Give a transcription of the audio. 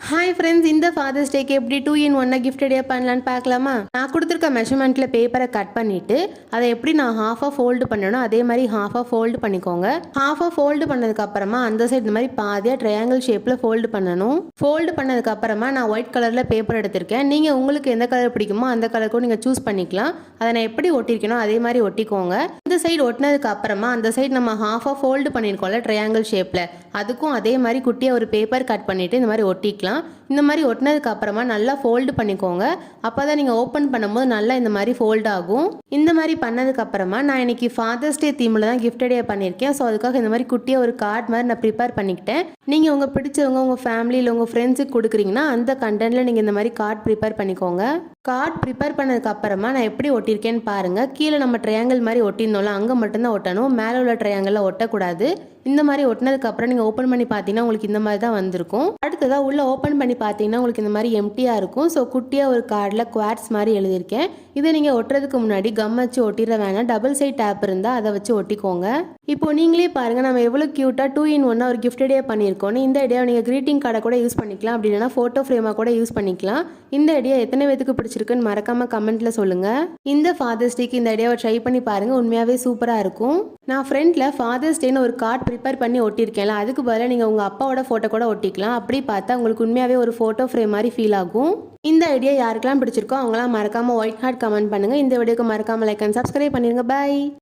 Hi friends, இந்த fathers டேக்கு எப்படி 2 in 1 gift idea பண்ணலான்னு பார்க்கலாமா? நான் கொடுத்துருக்க மெஷர்மெண்ட்டில் பேப்பரை கட் பண்ணிவிட்டு அதை எப்படி நான் ஹாஃபாக ஃபோல்டு பண்ணணும் அதே மாதிரி ஹாஃபாக ஃபோல்டு பண்ணிக்கோங்க. ஹாஃபாக ஃபோல்டு பண்ணதுக்கப்புறமா அந்த சைடு இந்த மாதிரி பாதியாக ட்ரையாங்கிள் ஷேப்பில் ஃபோல்டு பண்ணணும். ஃபோல்டு பண்ணதுக்கப்புறமா நான் ஒயிட் கலரில் பேப்பர் எடுத்திருக்கேன். நீங்கள் உங்களுக்கு எந்த கலர் பிடிக்குமோ அந்த கலருக்கும் நீங்கள் சூஸ் பண்ணிக்கலாம். அதை நான் எப்படி ஒட்டியிருக்கணும் அதே மாதிரி ஒட்டிக்கோங்க. இந்த சைடு ஒட்டினதுக்கு அப்புறமா அந்த சைடு நம்ம ஹாஃபாக ஃபோல்டு பண்ணியிருக்கோம்ல ட்ரையாங்கிள் ஷேப்பில், அதுக்கும் அதே மாதிரி குட்டியாக ஒரு பேப்பர் கட் பண்ணிவிட்டு இந்த மாதிரி ஒட்டிக்கலாம். இந்த மாதிரி ஒட்டினதுக்கு அப்புறமா நல்லா ஃபோல்டு பண்ணிக்கோங்க. அப்போதான் நீங்கள் ஓப்பன் பண்ணும்போது நல்லா இந்த மாதிரி ஃபோல்ட் ஆகும். இந்த மாதிரி பண்ணதுக்கு அப்புறமா நான் இன்னைக்கு ஃபாதர்ஸ் டே தீமில் தான் கிஃப்ட் ஐடியா பண்ணியிருக்கேன். ஸோ அதுக்காக இந்த மாதிரி குட்டியாக ஒரு கார்டு மாதிரி நான் ப்ரிப்பேர் பண்ணிக்கிட்டேன். நீங்கள் உங்கள் பிடிச்சவங்க உங்கள் ஃபேமிலியில் உங்கள் ஃப்ரெண்ட்ஸுக்கு கொடுக்குறீங்கன்னா அந்த கண்டென்ட்டில் நீங்கள் இந்த மாதிரி கார்டு ப்ரிப்பேர் பண்ணிக்கோங்க. கார்டு ப்ரிப்பேர் பண்ணதுக்கு அப்புறமா நான் எப்படி ஒட்டியிருக்கேன்னு பாருங்கள். கீழே நம்ம ட்ரையாங்கிள் மாதிரி ஒட்டியிருந்தோம்ல, அங்கே மட்டும்தான் ஒட்டணும், மேலே உள்ள ட்ரையாங்கிளில் ஒட்டக்கூடாது. இந்த மாதிரி ஒட்டினதுக்கு அப்புறம் நீங்கள் ஓப்பன் பண்ணி பார்த்தீங்கன்னா உங்களுக்கு இந்த மாதிரி தான் வந்திருக்கும். அடுத்ததாக உள்ளே ஓப்பன் பண்ணி பார்த்தீங்கன்னா உங்களுக்கு இந்த மாதிரி எம்டியாக இருக்கும். ஸோ குட்டியாக ஒரு கார்டில் குவாட்ஸ் மாதிரி எழுதியிருக்கேன். இதை நீங்கள் ஒட்டுறதுக்கு முன்னாடி கம் வச்சு ஒட்டிட வேணாம், டபுள் சைட் டேப் இருந்தால் அதை வச்சு ஒட்டிக்கோங்க. இப்போ நீங்களே பாருங்கள் நம்ம எவ்வளோ க்யூட்டாக 2 in 1 ஒரு கிஃப்ட் ஐடியா பண்ணியிருக்கோம். இந்த ஐடியாவை நீங்கள் க்ரீட்டிங் கார்டை கூட யூஸ் பண்ணிக்கலாம், அப்படி இல்லைனா ஃபோட்டோ ஃப்ரேமாக கூட யூஸ் பண்ணிக்கலாம். இந்த ஐடியா எத்தனை பேத்துக்கு பிடிச்சிருக்குன்னு மறக்காமல் கமெண்ட்டில் சொல்லுங்கள். இந்த ஃபாதர்ஸ் டேக்கு இந்த ஐடியாவை ட்ரை பண்ணி பாருங்கள், உண்மையாகவே சூப்பராக இருக்கும். நான் ஃப்ரெண்டில் ஃபாதர்ஸ் டேன்னு ஒரு கார்டு ப்ரிப்பேர் பண்ணி ஒட்டியிருக்கேன்ல, அதுக்கு பதிலாக நீங்கள் உங்கள் அப்பாவோட ஃபோட்டோ கூட ஒட்டிக்கலாம். அப்படி பார்த்தா உங்களுக்கு உண்மையாகவே ஒரு ஃபோட்டோ ஃப்ரேம் மாதிரி ஃபீல் ஆகும். இந்த ஐடியா யாருக்கெல்லாம் பிடிச்சிருக்கோ அவங்களாம் மறக்காமல் ஒயிட் ஹார்ட் கமெண்ட் பண்ணுங்கள். இந்த வீடியோக்கு மறக்காமல் லைக் அண்ட் சப்ஸ்கிரைப் பண்ணிடுங்க. பை.